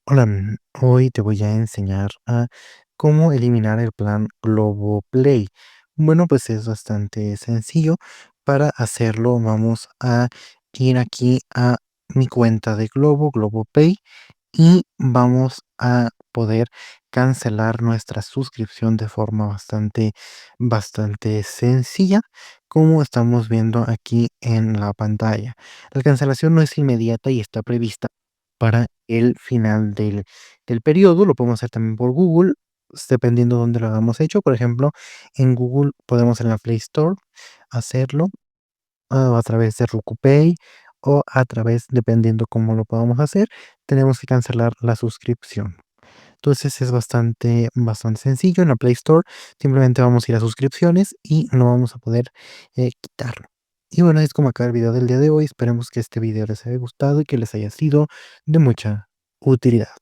Hola, hoy te voy a enseñar a cómo eliminar el plan Globo Play. Bueno, pues es bastante sencillo. Para hacerlo, vamos a ir aquí a mi cuenta de Globo Pay, y vamos a poder cancelar nuestra suscripción de forma bastante sencilla, como estamos viendo aquí en la pantalla. La cancelación no es inmediata y está prevista para el final del periodo. Lo podemos hacer también por Google, dependiendo de dónde lo hagamos hecho. Por ejemplo, en Google podemos en la Play Store hacerlo, a través de Roku Pay, o a través, dependiendo cómo lo podamos hacer, tenemos que cancelar la suscripción. Entonces es bastante sencillo. En la Play Store simplemente vamos a ir a suscripciones y no vamos a poder quitarlo. Y bueno, es como acaba el video del día de hoy. Esperemos que este video les haya gustado y que les haya sido de mucha utilidad.